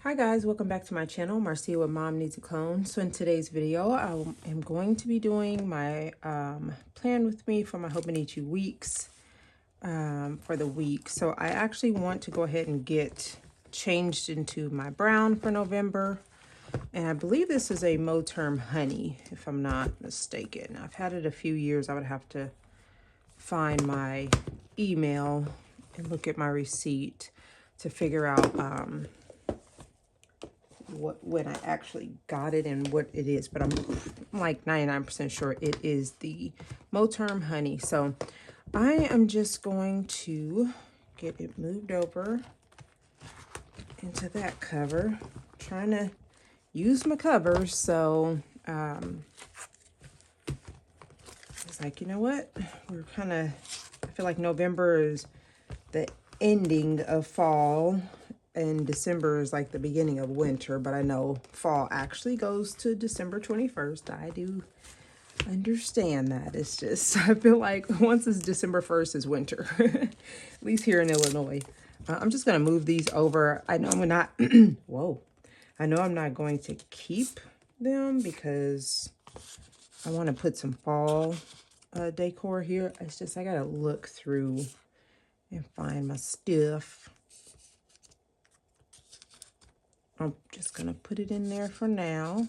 Hi guys, welcome back to my channel, Marcia with Mom Needs a Clone. So in today's video, I am going to be doing my plan with me for my Hobonichi weeks for the week. So I actually want to go ahead and get changed into my brown for November. And I believe this is a Moterm Honey, if I'm not mistaken. I've had it a few years. I would have to find my email and look at my receipt to figure out when I actually got it and what it is, but I'm like 99% sure it is the Moterm Honey. So I am just going to get it moved over into that cover. I'm trying to use my covers, so it's like, you know what, we're kind of, I feel like November is the ending of fall and December is like the beginning of winter, but I know fall actually goes to December 21st. I do understand that. It's just, I feel like once it's December 1st is winter, at least here in Illinois. I'm just going to move these over. I know I'm not, whoa, I know I'm not going to keep them because I want to put some fall decor here. It's just, I got to look through and find my stuff. I'm just going to put it in there for now.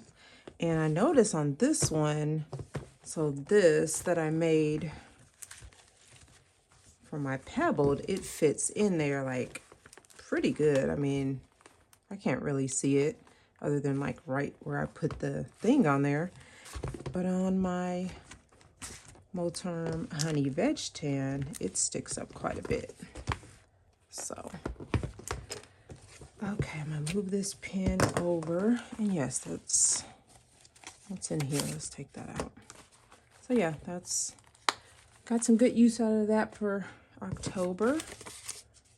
And I notice on this one, so this that I made for my pebbled, it fits in there like pretty good. I mean, I can't really see it other than like right where I put the thing on there. But on my Moterm Honey Veg Tan, it sticks up quite a bit. So okay, I'm gonna move this pen over, and yes, that's what's in here. Let's take that out. So yeah, that's got some good use out of that for October.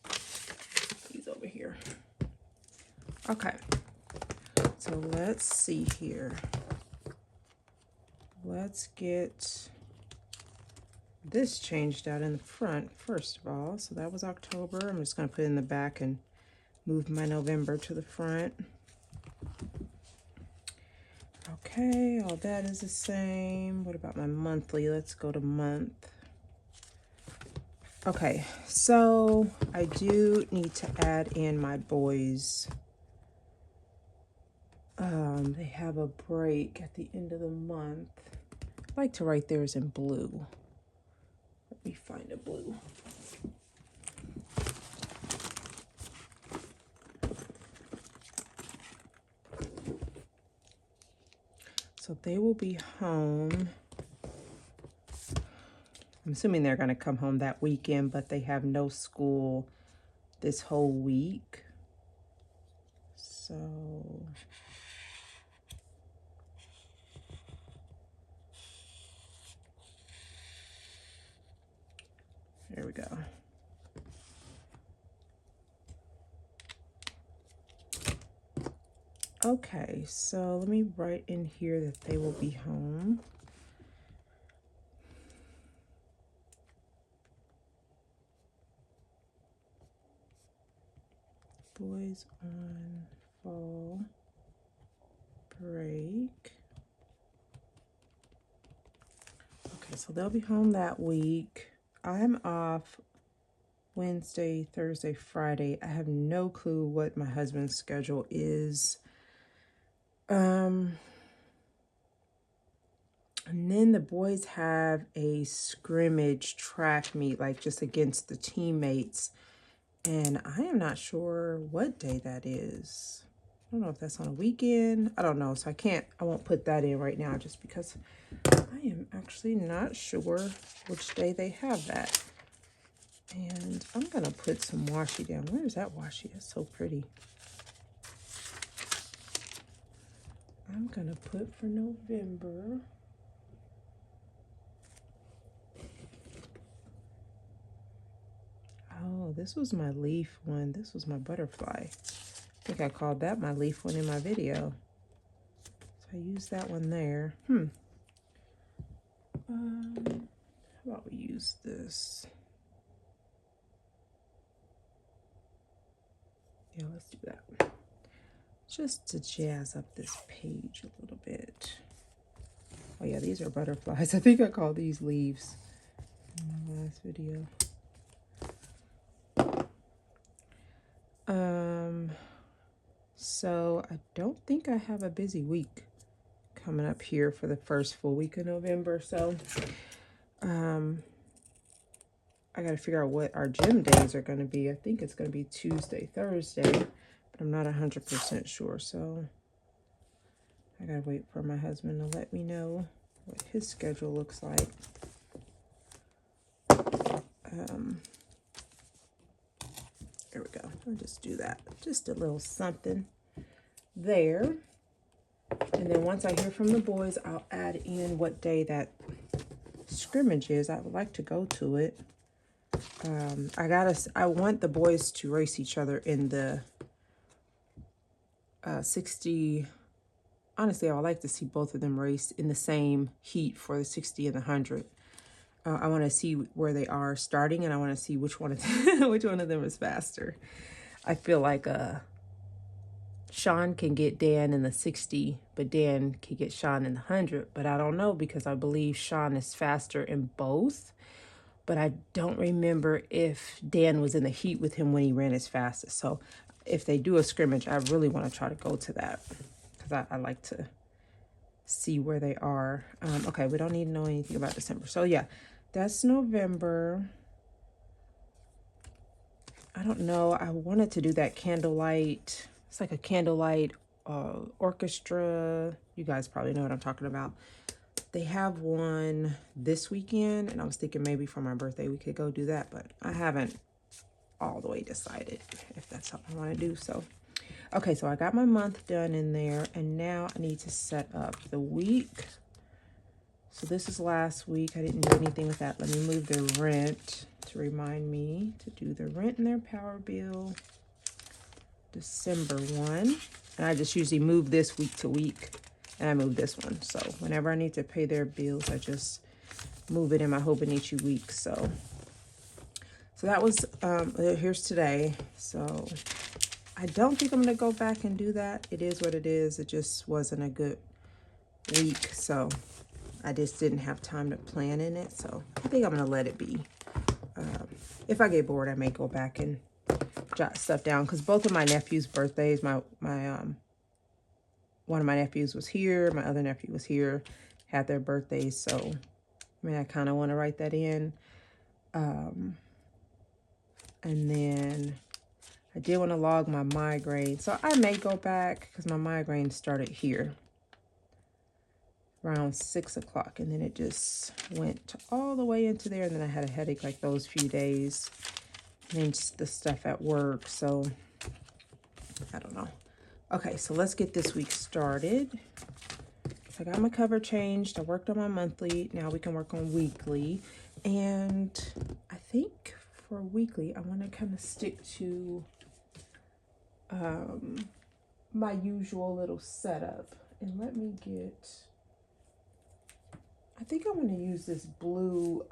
Put these over here. Okay, so let's see here. Let's get this changed out in the front first of all. So that was October. I'm just gonna put it in the back and move my November to the front. Okay, all that is the same. What about my monthly? Let's go to month. Okay, so I do need to add in my boys. They have a break at the end of the month. I'd like to write theirs in blue. Let me find a blue. So they will be home. I'm assuming they're going to come home that weekend, but they have no school this whole week. So there we go. Okay, so let me write in here that they will be home. Boys on fall break. Okay, so they'll be home that week. I'm off Wednesday, Thursday, Friday. I have no clue what my husband's schedule is. And then the boys have a scrimmage track meet, like just against the teammates. And I am not sure what day that is. I don't know if that's on a weekend. I don't know. So I won't put that in right now just because I am actually not sure which day they have that. And I'm going to put some washi down. Where is that washi? That's so pretty. I'm going to put for November. Oh, this was my leaf one. This was my butterfly. I think I called that my leaf one in my video. So I used that one there. How about we use this? Yeah, let's do that. just to jazz up this page a little bit. Oh yeah, these are butterflies. I think I called these leaves in my last video. So I don't think I have a busy week coming up here for the first full week of November. So I got to figure out what our gym days are going to be. I think it's going to be Tuesday, Thursday, but I'm not 100% sure. So I got to wait for my husband to let me know what his schedule looks like. There we go. I'll just do that. Just a little something there. And then once I hear from the boys, I'll add in what day that scrimmage is. I would like to go to it. I want the boys to race each other in the 60. Honestly, I would like to see both of them race in the same heat for the 60 and the 100. I want to see where they are starting, and I want to see which one of them, which one of them is faster. I feel like Sean can get Dan in the 60, but Dan can get Sean in the 100. But I don't know, because I believe Sean is faster in both. But I don't remember if Dan was in the heat with him when he ran his fastest. So if they do a scrimmage, I really want to try to go to that, because I like to see where they are. Okay, we don't need to know anything about December. So yeah, that's November. I don't know. I wanted to do that candlelight. It's like a candlelight orchestra. You guys probably know what I'm talking about. They have one this weekend, and I was thinking maybe for my birthday we could go do that, but I haven't all the way decided if that's something I want to do. So, okay, so I got my month done in there, and now I need to set up the week. So this is last week. I didn't do anything with that. Let me move the rent to remind me to do the rent and their power bill. December 1. And I just usually move this week to week. And I move this one. So whenever I need to pay their bills, I just move it in my Hobonichi week. So that was, here's today. So I don't think I'm going to go back and do that. It is what it is. It just wasn't a good week. So I just didn't have time to plan in it. So I think I'm going to let it be. If I get bored, I may go back and jot stuff down. Because both of my nephews' birthdays, one of my nephews was here. My other nephew was here, had their birthdays. So, I mean, I kind of want to write that in. And then I did want to log my migraine. So I may go back, because my migraine started here around 6 o'clock. And then it just went all the way into there. And then I had a headache like those few days. And then just the stuff at work. So I don't know. Okay, so let's get this week started. So I got my cover changed. I worked on my monthly. Now we can work on weekly. And I think for weekly, I want to kind of stick to my usual little setup. And let me get, I think I want to use this blue,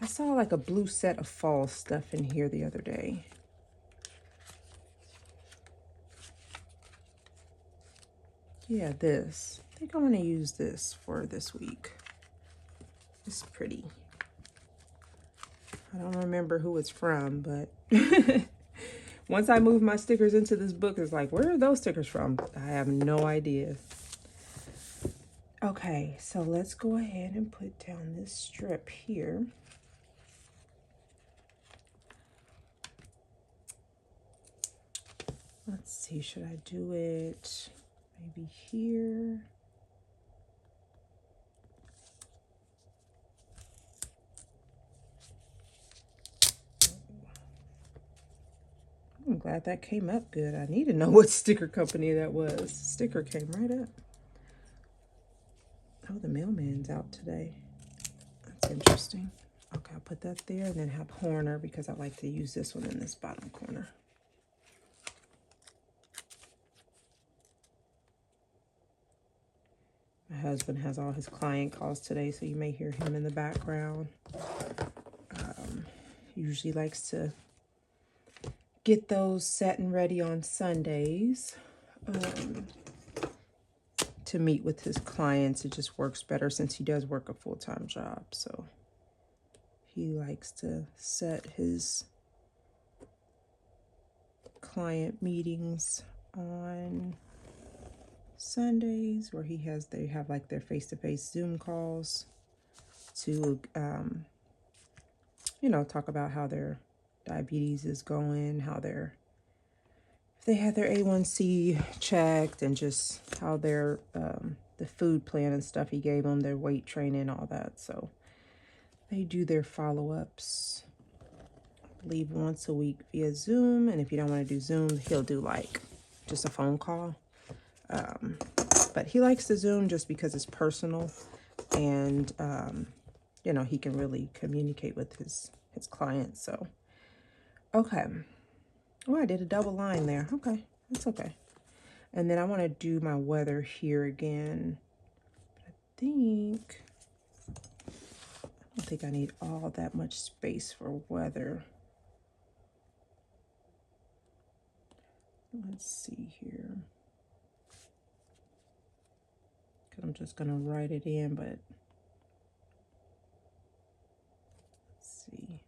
I saw like a blue set of fall stuff in here the other day. Yeah, this. I think I'm going to use this for this week. It's pretty. I don't remember who it's from, but once I move my stickers into this book, it's like, where are those stickers from? I have no idea. Okay, so let's go ahead and put down this strip here. Let's see, should I do it maybe here? I'm glad that came up good. I need to know what sticker company that was. Sticker came right up. Oh, the mailman's out today. That's interesting. Okay, I'll put that there and then have Horner because I like to use this one in this bottom corner. My husband has all his client calls today, so you may hear him in the background. He usually likes to get those set and ready on Sundays to meet with his clients. It just works better since he does work a full-time job. So he likes to set his client meetings on Sundays, where they have like their face-to-face Zoom calls to you know, talk about how their diabetes is going, if they had their A1C checked, and just how their the food plan and stuff he gave them, their weight training, all that. So they do their follow-ups, I believe, once a week via Zoom. And if you don't want to do Zoom, he'll do like just a phone call. But he likes the Zoom just because it's personal, and you know, he can really communicate with his clients. So okay. Oh, I did a double line there. Okay, that's okay. And then I want to do my weather here again. I don't think I need all that much space for weather. Let's see here. Because I'm just going to write it in, but let's see.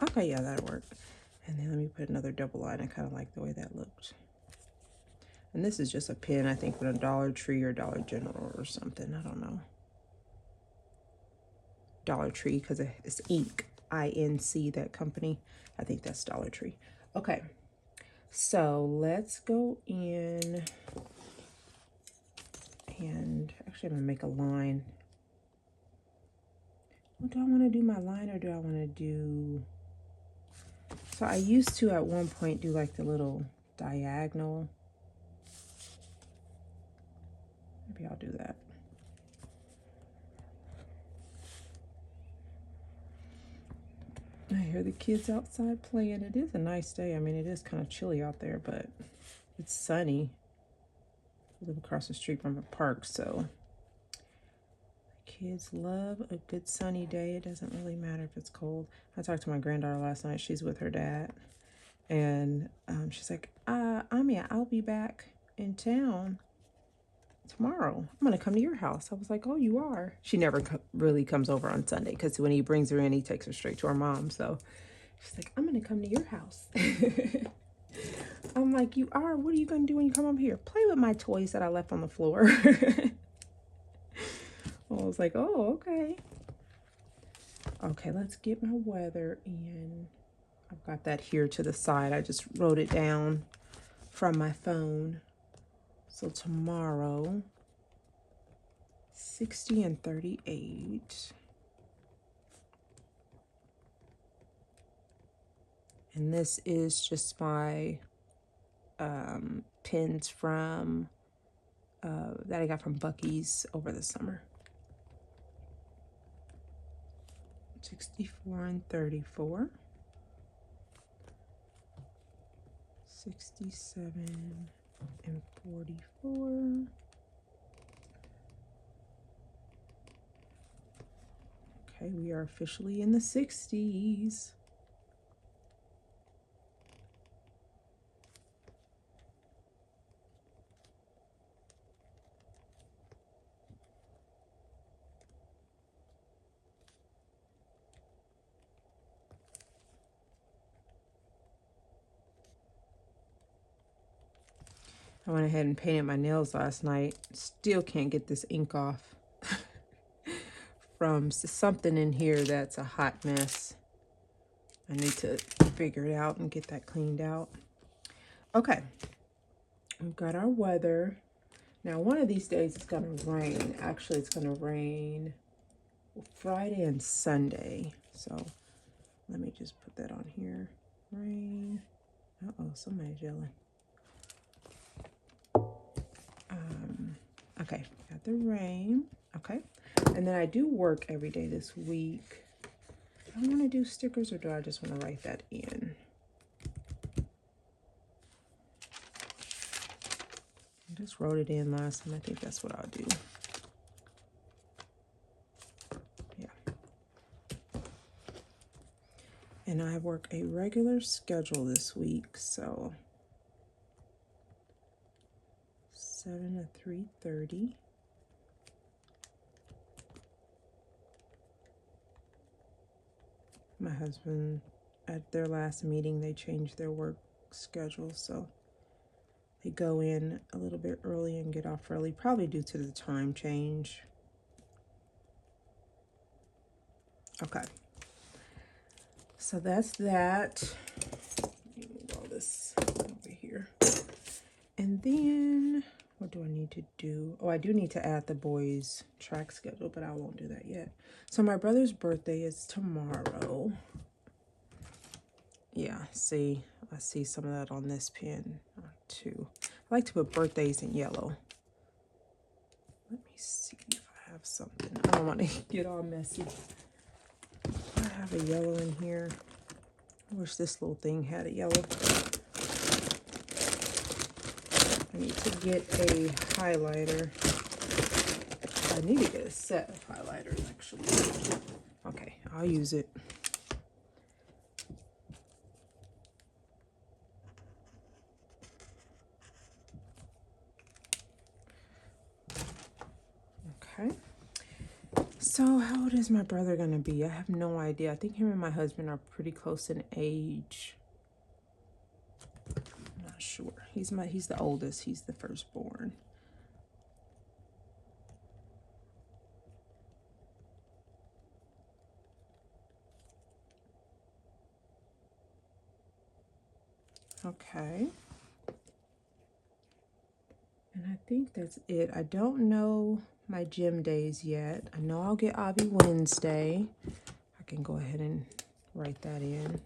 Okay, yeah, that'll work. And then let me put another double line. I kind of like the way that looked. And this is just a pen, I think, from a Dollar Tree or Dollar General or something. I don't know. Dollar Tree, because it's ink, INC, that company. I think that's Dollar Tree. Okay, so let's go in and actually I'm gonna make a line. Well, do I want to do my line, or do I want to do... So I used to at one point do like the little diagonal. Maybe I'll do that. I hear the kids outside playing. It is a nice day. I mean, it is kind of chilly out there, but it's sunny. I live across the street from a park, so kids love a good sunny day. It doesn't really matter if it's cold. I talked to my granddaughter last night. She's with her dad, and she's like, Amia, I'll be back in town tomorrow. I'm gonna come to your house. I was like, oh, you are? She never really comes over on Sunday, because when he brings her in, he takes her straight to her mom. So she's like, I'm gonna come to your house. I'm like, you are? What are you gonna do when you come up here? Play with my toys that I left on the floor. I was like, oh, okay. Okay, let's get my weather in. I've got that here to the side. I just wrote it down from my phone. So tomorrow, 60 and 38. And this is just my pins from that I got from Buc-ee's over the summer. 64 and 34. 67 and 44. Okay, we are officially in the 60s. I went ahead and painted my nails last night. Still can't get this ink off. From something in here that's a hot mess. I need to figure it out and get that cleaned out. Okay, we've got our weather. Now, one of these days it's gonna rain. Actually, it's gonna rain Friday and Sunday. So let me just put that on here. Rain. Uh-oh, somebody's yelling. Okay, got the rain. Okay, and then I do work every day this week. Do I want to do stickers, or do I just want to write that in? I just wrote it in last time. I think that's what I'll do. And I work a regular schedule this week, so 7 to 3:30. My husband, at their last meeting, they changed their work schedule, so they go in a little bit early and get off early, probably due to the time change. Okay. So that's that. Let me move all this over here. And then, what do I need to do? Oh, I do need to add the boys' track schedule, but I won't do that yet. So my brother's birthday is tomorrow. Yeah, see, I see some of that on this pen too. I like to put birthdays in yellow. Let me see if I have something. I don't want to get all messy. I have a yellow in here. I wish this little thing had a yellow. I need to get a highlighter. I need to get a set of highlighters, actually. Okay, I'll use it. Okay. So how old is my brother gonna be? I have no idea. I think him and my husband are pretty close in age. I'm not sure. He's the oldest. He's the firstborn. Okay. And I think that's it. I don't know my gym days yet. I know I'll get Abby Wednesday. I can go ahead and write that in.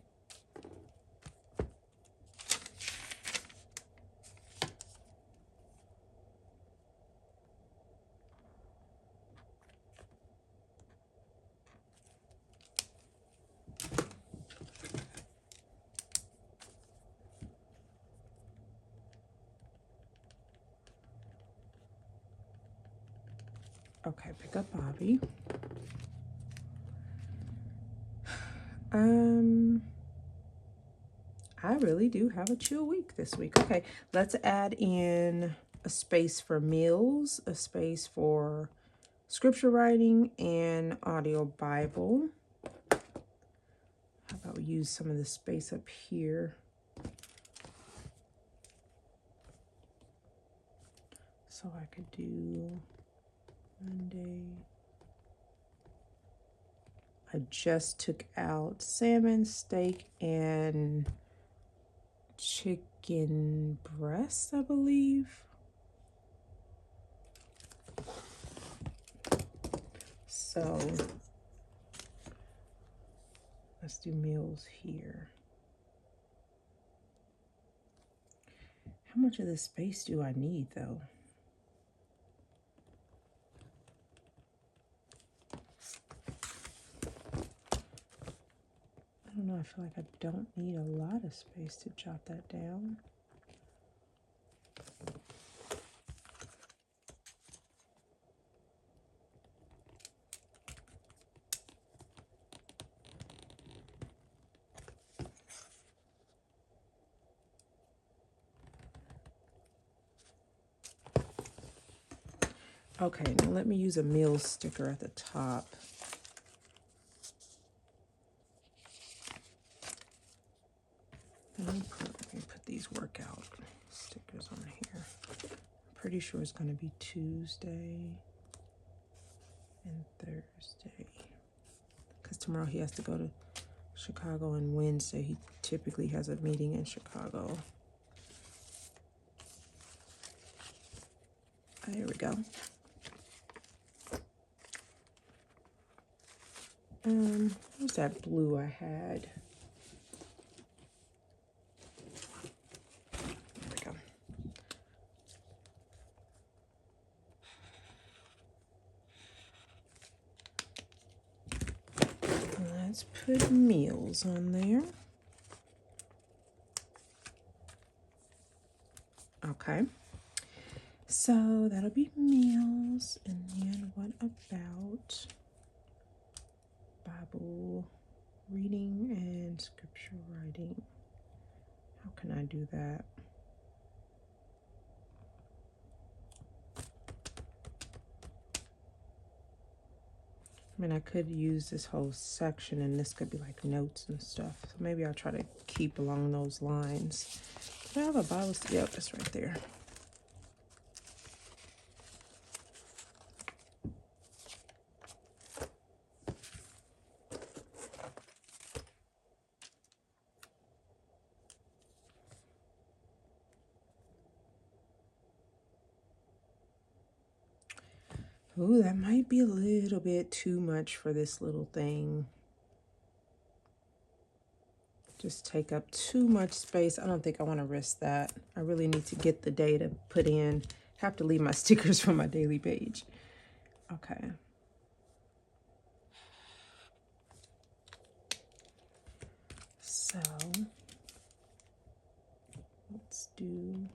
Okay, pick up Bobby. I really do have a chill week this week. Okay, let's add in a space for meals, a space for scripture writing, and audio Bible. How about we use some of the space up here? So I could do Monday. I just took out salmon, steak, and chicken breast, I believe. So let's do meals here. How much of this space do I need, though? I don't know, I feel like I don't need a lot of space to jot that down. Okay, now let me use a meal sticker at the top. Let me put these workout stickers on here. I'm pretty sure it's going to be Tuesday and Thursday. Because tomorrow he has to go to Chicago, and Wednesday he typically has a meeting in Chicago. There we go. What's that blue I had? There we go. Let's put meals on there. Okay. So that'll be meals. And then what about Bible? Reading and scripture writing. How can I do that? I mean, I could use this whole section and this could be like notes and stuff. So maybe I'll try to keep along those lines. Do I have a Bible? Yep, it's right there. Ooh, that might be a little bit too much for this little thing. Just take up too much space. I don't think I want to risk that. I really need to get the data put in. Have to leave my stickers for my daily page. Okay. So let's do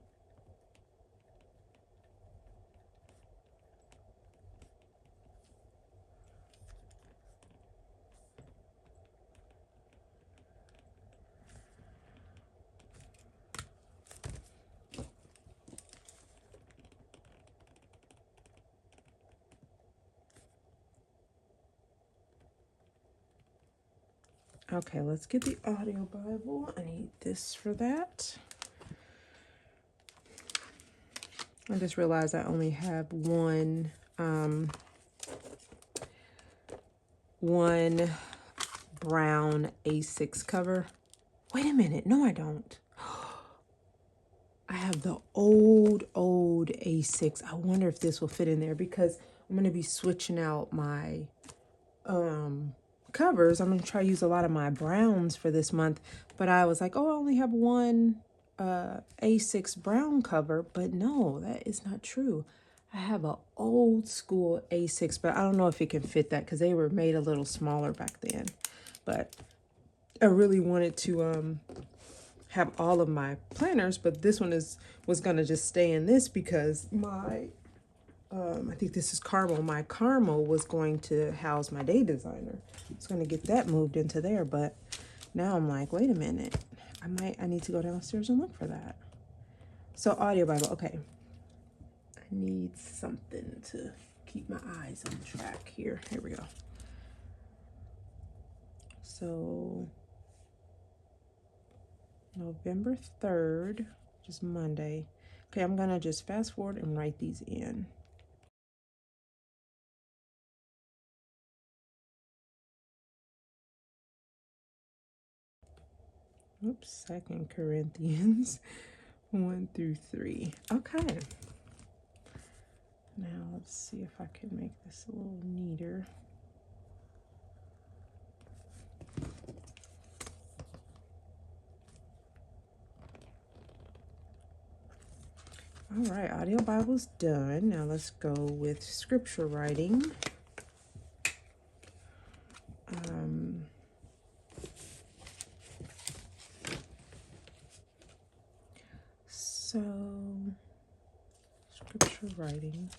okay, let's get the audio Bible. I need this for that. I just realized I only have one brown A6 cover. Wait a minute, no I don't. I have the old A6. I wonder if this will fit in there because I'm gonna be switching out my covers. I'm gonna try to use a lot of my browns for this month, but I was like, oh, I only have one A6 brown cover, but no, that is not true. I have an old school A6, but I don't know if it can fit that because they were made a little smaller back then. But I really wanted to have all of my planners, but this one was gonna just stay in this because my I think this is caramel. My caramel was going to house my day designer. I was going to get that moved into there, but now I'm like, wait a minute. I need to go downstairs and look for that. So audio Bible, okay. I need something to keep my eyes on track here. Here we go. So November 3rd, which is Monday. Okay, I'm gonna just fast forward and write these in. Oops, 2 Corinthians 1 through 3. Okay. Now let's see if I can make this a little neater. All right, audio Bible's done. Now let's go with scripture writing. So scripture writing.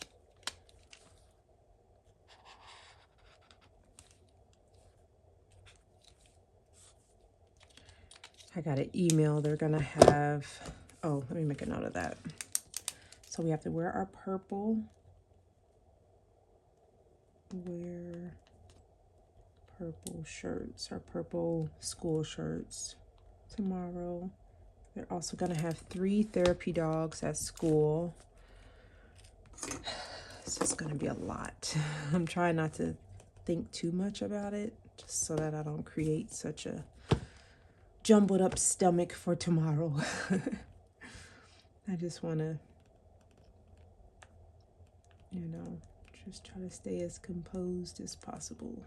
I got an email. They're gonna have, oh, let me make a note of that. So we have to wear our purple. Wear purple shirts, our purple school shirts tomorrow. They're also gonna have 3 therapy dogs at school. It's just gonna be a lot. I'm trying not to think too much about it, just so that I don't create such a jumbled up stomach for tomorrow. I just wanna, you know, just try to stay as composed as possible.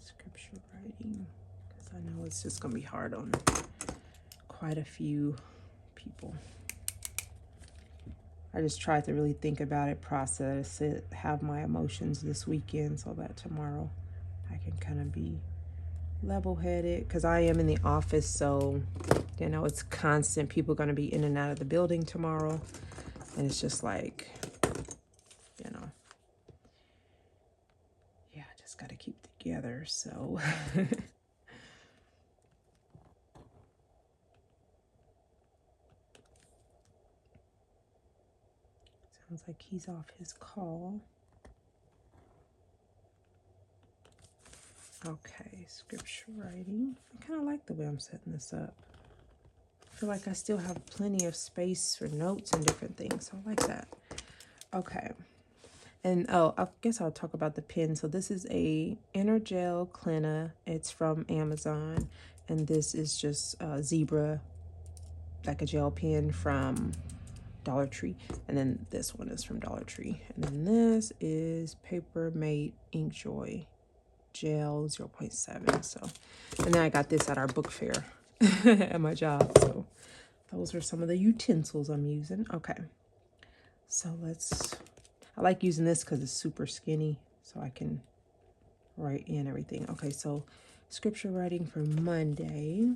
Scripture writing, because I know it's just gonna be hard on quite a few people. I just tried to really think about it, process it, have my emotions this weekend so that tomorrow I can kind of be level-headed, because I am in the office, so you know it's constant. People are going to be in and out of the building tomorrow, and it's just like, you know, yeah, just got to keep together, so. Sounds like he's off his call. Okay, scripture writing. I kind of like the way I'm setting this up. I feel like I still have plenty of space for notes and different things, so I like that. Okay. And oh, I guess I'll talk about the pen. So this is a inner gel cleaner. It's from Amazon. And this is just zebra, like a gel pen from Dollar Tree. And then this one is from Dollar Tree. And then this is Paper Mate Ink Joy Gel 0.7. So, and then I got this at our book fair at my job. So those are some of the utensils I'm using. Okay. So I like using this because it's super skinny, so I can write in everything. Okay, so scripture writing for Monday.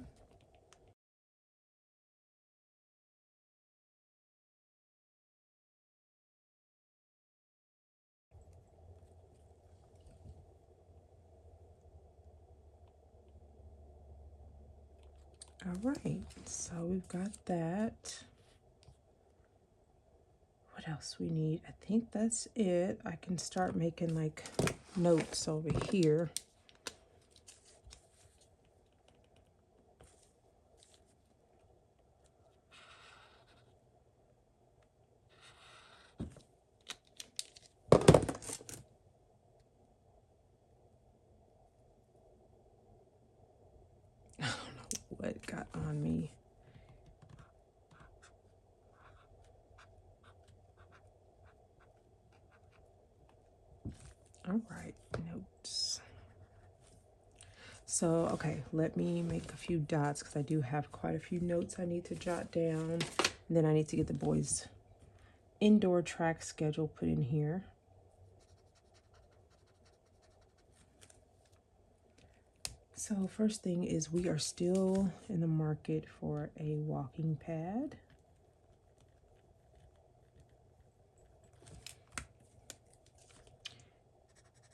All right, so we've got that. What else we need? I think that's it. I can start making like notes over here. I don't know what got on me. All right, notes. So, okay, let me make a few dots because I do have quite a few notes I need to jot down. And then I need to get the boys' indoor track schedule put in here. So first thing is we are still in the market for a walking pad.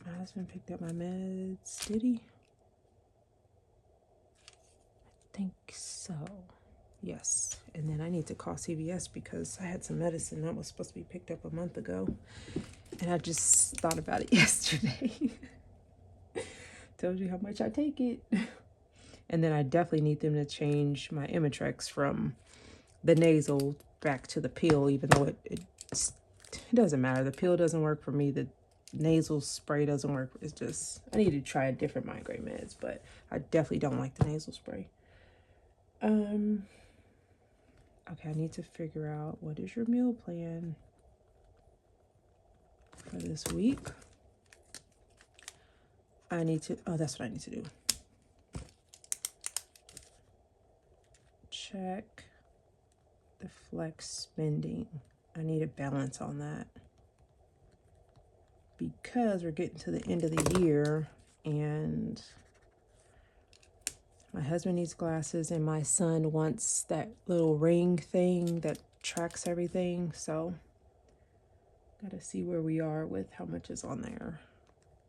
My husband picked up my meds, did he? I think so, yes. And then I need to call CVS because I had some medicine that was supposed to be picked up a month ago. And I just thought about it yesterday. Told you how much I take it. And then I definitely need them to change my Imitrex from the nasal back to the pill, even though it doesn't matter. The pill doesn't work for me. The nasal spray doesn't work. It's just, I need to try a different migraine meds, but I definitely don't like the nasal spray. Okay, I need to figure out what is your meal plan for this week. I need to, oh, that's what I need to do. Check the flex spending. I need a balance on that because we're getting to the end of the year and my husband needs glasses and my son wants that little ring thing that tracks everything. So gotta see where we are with how much is on there.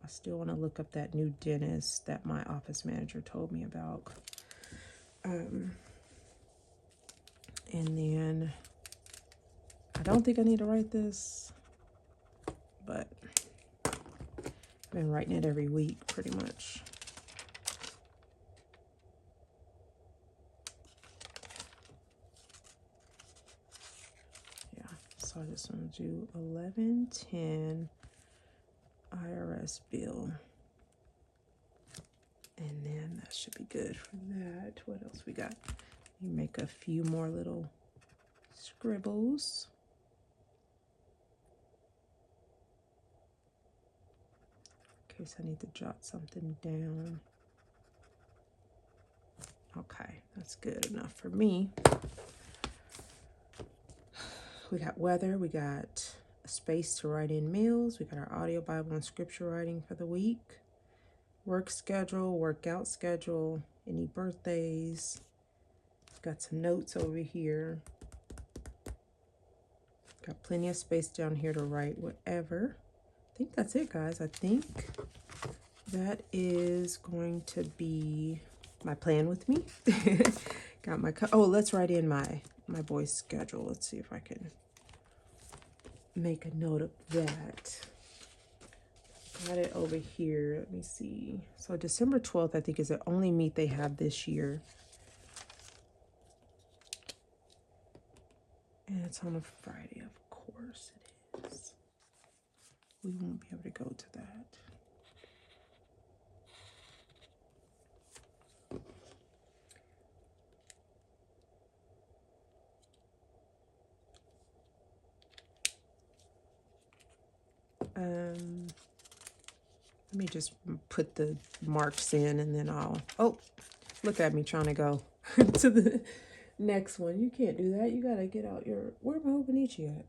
I still want to look up that new dentist that my office manager told me about. And then I don't think I need to write this, but I've been writing it every week pretty much. Yeah, so I just want to do 1110 IRS bill. And then that should be good for that. What else we got? You make a few more little scribbles. In case I need to jot something down. Okay, that's good enough for me. We got weather, we got a space to write in meals, we got our audio Bible and scripture writing for the week, work schedule, workout schedule, any birthdays. Got some notes over here. Got plenty of space down here to write whatever. I think that's it, guys. I think that is going to be my plan with me. Got my, oh, let's write in my boy's schedule. Let's see if I can make a note of that. Got it over here. Let me see. So December 12th, I think, is the only meet they have this year. And it's on a Friday, of course it is. We won't be able to go to that. Let me just put the marks in and then I'll, oh, look at me trying to go to the next one. You can't do that. You gotta get out your, where my Hobonichi at?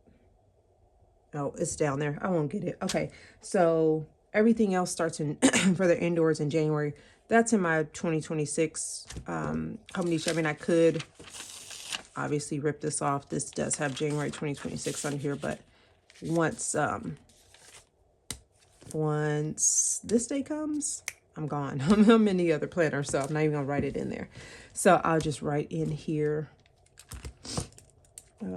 Oh, it's down there. I won't get it. Okay, so everything else starts in for the indoors in January. That's in my 2026 Hobonichi. I mean, I could obviously rip this off. This does have January 2026 on here, but once this day comes, I'm gone. I'm in the other planner, so I'm not even gonna write it in there. So I'll just write in here. They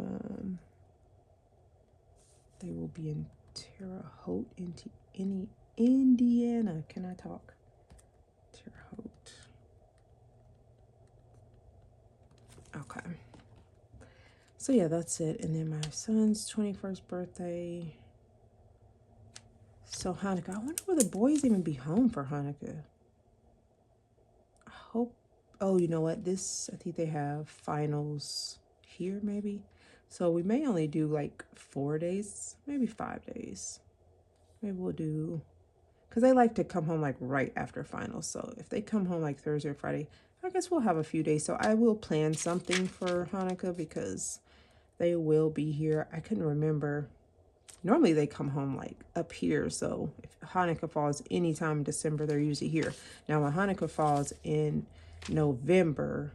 will be in Terre Haute, Indiana. Can I talk? Terre Haute. Okay. So yeah, that's it. And then my son's 21st birthday. So Hanukkah, I wonder will the boys even be home for Hanukkah? I hope, oh, you know what? I think they have finals here maybe. So we may only do like 4 days, maybe 5 days. Maybe we'll do, because they like to come home like right after finals. So if they come home like Thursday or Friday, I guess we'll have a few days. So I will plan something for Hanukkah because they will be here. I couldn't remember. Normally they come home like up here, so if Hanukkah falls anytime in December, they're usually here. Now when Hanukkah falls in November,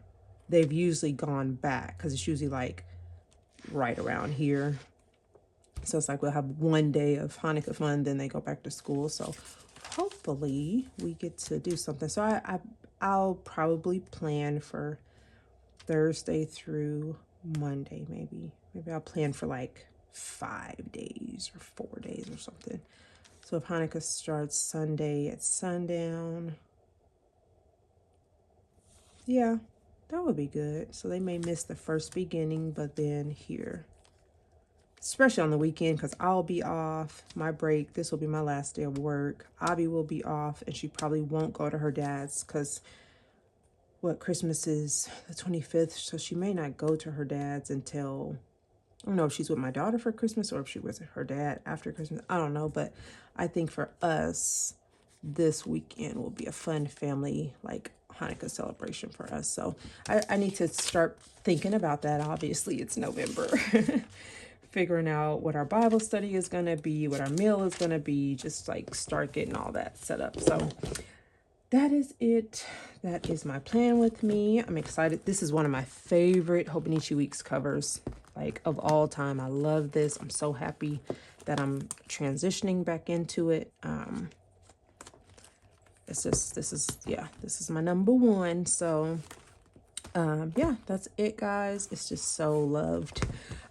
they've usually gone back because it's usually like right around here. So it's like we'll have 1 day of Hanukkah fun, then they go back to school. So hopefully we get to do something. So I'll probably plan for Thursday through Monday, maybe. Maybe I'll plan for like 5 days or 4 days or something. So if Hanukkah starts Sunday at sundown, yeah, that would be good. So they may miss the first beginning, but then here, especially on the weekend, because I'll be off my break. This will be my last day of work. Abby will be off, and she probably won't go to her dad's because Christmas is the 25th, so she may not go to her dad's until, I don't know if she's with my daughter for Christmas or if she was with her dad after Christmas. I don't know, but I think for us, this weekend will be a fun family, like Hanukkah celebration for us. So I need to start thinking about that. Obviously, it's November. Figuring out what our Bible study is going to be, what our meal is going to be, just like start getting all that set up. So that is it. That is my plan with me. I'm excited. This is one of my favorite Hobonichi Weeks covers, like of all time. I love this. I'm so happy that I'm transitioning back into it. It's just, this is my number one. So yeah, that's it, guys. It's just so loved.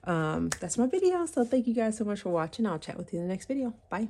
That's my video. So thank you guys so much for watching. I'll chat with you in the next video. Bye.